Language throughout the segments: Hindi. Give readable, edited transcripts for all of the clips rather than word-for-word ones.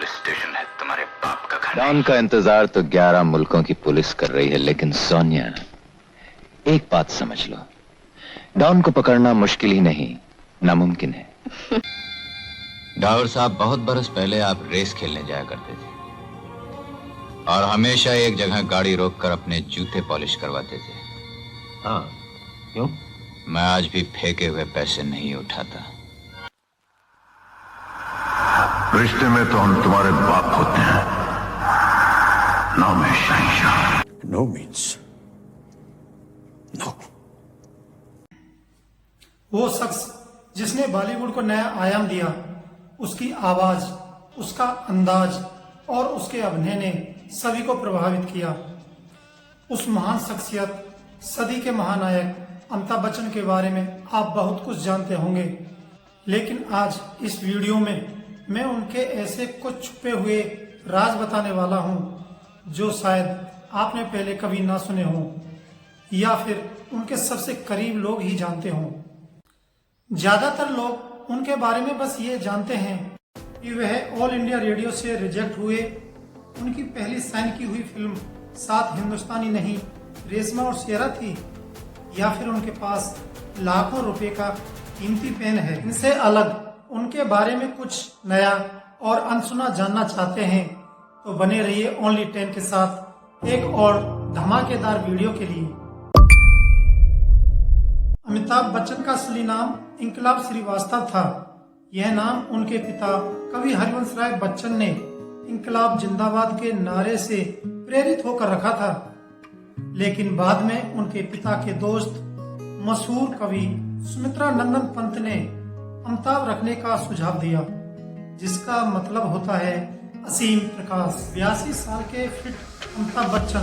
पुलिस स्टेशन है, तुम्हारे बाप का घर। डॉन का इंतजार तो 11 मुल्कों की पुलिस कर रही है, लेकिन सोनिया, एक बात समझ लो, डॉन को पकड़ना मुश्किल ही नहीं, नामुमकिन है। डावर साहब, बहुत बरस पहले आप रेस खेलने जाया करते थे और हमेशा एक जगह गाड़ी रोककर अपने जूते पॉलिश करवाते थे। हाँ, क्यों? मैं आज भी फेंके हुए पैसे नहीं उठाता। रिश्ते में तो हम तुम्हारे बाप होते हैं, नो में शहंशाह। No means no. वो शख्स जिसने बॉलीवुड को नया आयाम दिया, उसकी आवाज, उसका अंदाज और उसके अभिनय ने सभी को प्रभावित किया। उस महान शख्सियत, सदी के महानायक अमिताभ बच्चन के बारे में आप बहुत कुछ जानते होंगे, लेकिन आज इस वीडियो में मैं उनके ऐसे कुछ छुपे हुए राज बताने वाला हूं जो शायद आपने पहले कभी ना सुने हों या फिर उनके सबसे करीब लोग ही जानते हों। ज्यादातर लोग उनके बारे में बस ये जानते हैं कि वह ऑल इंडिया रेडियो से रिजेक्ट हुए, उनकी पहली साइन की हुई फिल्म 7 हिंदुस्तानी नहीं रेशमा और शेरा थी, या फिर उनके पास लाखों रुपए का कीमती पेन है। इनसे अलग उनके बारे में कुछ नया और अनसुना जानना चाहते हैं तो बने रहिए ओनली 10 के साथ एक और धमाकेदार वीडियो के लिए। अमिताभ बच्चन का असली नाम इंकलाब श्रीवास्तव था। यह नाम उनके पिता कवि हरिवंश राय बच्चन ने इंकलाब जिंदाबाद के नारे से प्रेरित होकर रखा था, लेकिन बाद में उनके पिता के दोस्त मशहूर कवि सुमित्रा नंदन पंत ने अमिताभ रखने का सुझाव दिया, जिसका मतलब होता है असीम प्रकाश। 82 साल के फिट अमिताभ बच्चन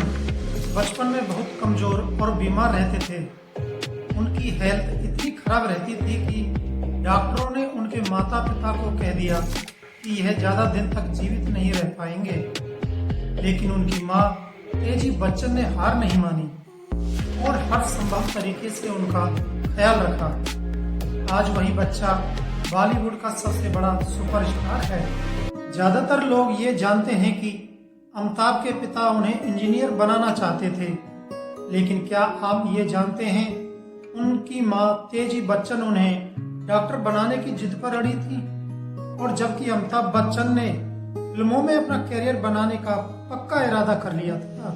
बचपन में बहुत कमजोर और बीमार रहते थे। उनकी हेल्थ इतनी खराब रहती थी कि डॉक्टरों ने उनके माता पिता को कह दिया कि यह ज्यादा दिन तक जीवित नहीं रह पाएंगे, लेकिन उनकी माँ तेजी बच्चन ने हार नहीं मानी और हर संभव तरीके से उनका ख्याल रखा। आज वही बच्चा बॉलीवुड का सबसे बड़ा सुपरस्टार है। ज्यादातर लोग ये जानते हैं कि अमिताभ के पिता उन्हें इंजीनियर बनाना चाहते थे, लेकिन क्या आप ये जानते हैं उनकी माँ तेजी बच्चन उन्हें डॉक्टर बनाने की जिद पर अड़ी थी, और जबकि अमिताभ बच्चन ने फिल्मों में अपना करियर बनाने का पक्का इरादा कर लिया था।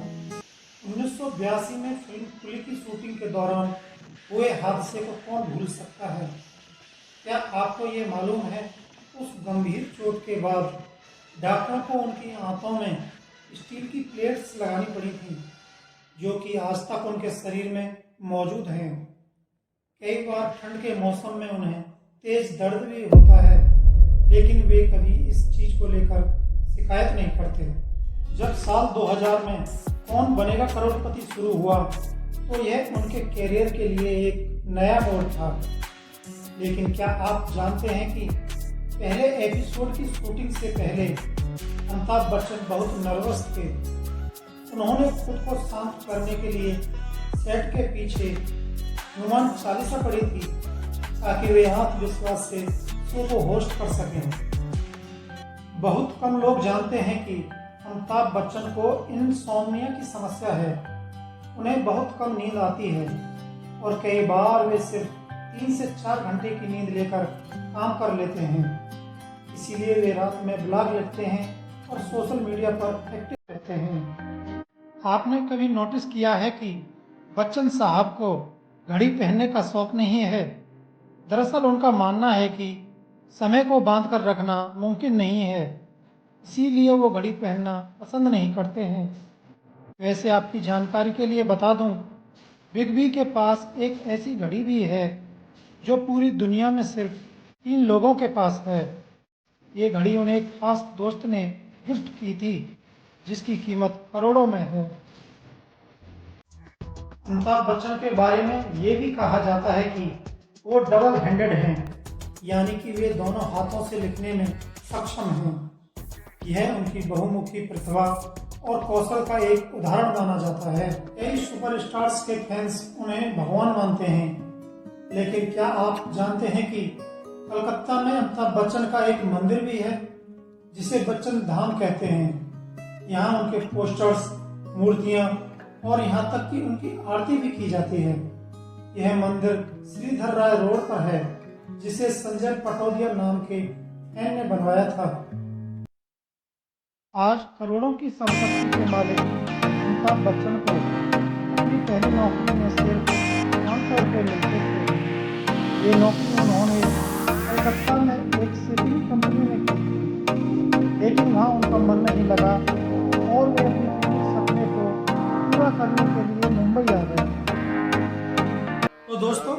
1982 में फिल्म कुली की शूटिंग के दौरान हुए हादसे को कौन भूल सकता है। क्या आपको ये मालूम है उस गंभीर चोट के बाद डॉक्टर को उनकी आंतों में स्टील की प्लेट्स लगानी पड़ी थी, जो कि आज तक उनके शरीर में मौजूद हैं। कई बार ठंड के मौसम में उन्हें तेज दर्द भी होता है, लेकिन वे कभी इस चीज को लेकर शिकायत नहीं करते। जब साल 2000 में कौन बनेगा करोड़पति शुरू हुआ तो यह उनके कैरियर के लिए एक नया मोड़ था, लेकिन क्या आप जानते हैं कि पहले एपिसोड की शूटिंग से पहले अमिताभ बच्चन बहुत नर्वस थे। उन्होंने खुद को शांत करने के लिए सेट के पीछे हनुमान चालीसा पढ़ी थी ताकि वे आत्मविश्वास से शो को होस्ट कर सकें। बहुत कम लोग जानते हैं कि अमिताभ बच्चन को इनसोम्निया की समस्या है। उन्हें बहुत कम नींद आती है और कई बार वे सिर्फ 3 से 4 घंटे की नींद लेकर काम कर लेते हैं। इसीलिए वे रात में ब्लॉग लिखते हैं और सोशल मीडिया पर एक्टिव रहते हैं। आपने कभी नोटिस किया है कि बच्चन साहब को घड़ी पहनने का शौक नहीं है? दरअसल उनका मानना है कि समय को बांध कर रखना मुमकिन नहीं है, इसीलिए वो घड़ी पहनना पसंद नहीं करते हैं। वैसे आपकी जानकारी के लिए बता दूं, बिग बी के पास एक ऐसी घड़ी भी है जो पूरी दुनिया में सिर्फ 3 लोगों के पास है। ये घड़ी उन्हें एक खास दोस्त ने गिफ्ट की थी, जिसकी कीमत करोड़ों में है। अमिताभ बच्चन के बारे में ये भी कहा जाता है कि वो डबल हैंडेड हैं, यानी कि वे दोनों हाथों से लिखने में सक्षम हैं। यह उनकी बहुमुखी प्रतिभा और कौशल का एक उदाहरण माना जाता है। कई सुपरस्टार्स के फैंस उन्हें भगवान मानते हैं, लेकिन क्या आप जानते हैं कि कलकत्ता में अमिताभ बच्चन का एक मंदिर भी है जिसे बच्चन धाम कहते हैं। यहाँ उनके पोस्टर्स, मूर्तियां और यहाँ तक कि उनकी आरती भी की जाती है। यह मंदिर श्रीधर राय रोड पर है, जिसे संजय पटोदिया नाम के फैन ने बनवाया था। आज करोड़ों की संपत्ति के मालिक अमिताभ बच्चन को अपनी पहली नौकरी में सिर्फ 500 रुपये मिलते थे। ये नौकरी उन्होंने कलकत्ता में एक शिपिंग कंपनी में की थी, लेकिन वहाँ उनका मन नहीं लगा और वे अपने सपने को पूरा करने के लिए मुंबई आ गए। तो दोस्तों,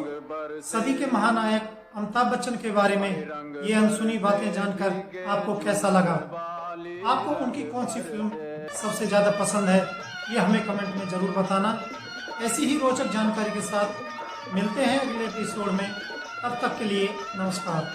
सदी के महानायक अमिताभ बच्चन के बारे में ये अनसुनी बातें जानकर आपको कैसा लगा? आपको उनकी कौन सी फिल्म सबसे ज्यादा पसंद है, ये हमें कमेंट में जरूर बताना। ऐसी ही रोचक जानकारी के साथ मिलते हैं अगले एपिसोड में। तब तक के लिए नमस्कार।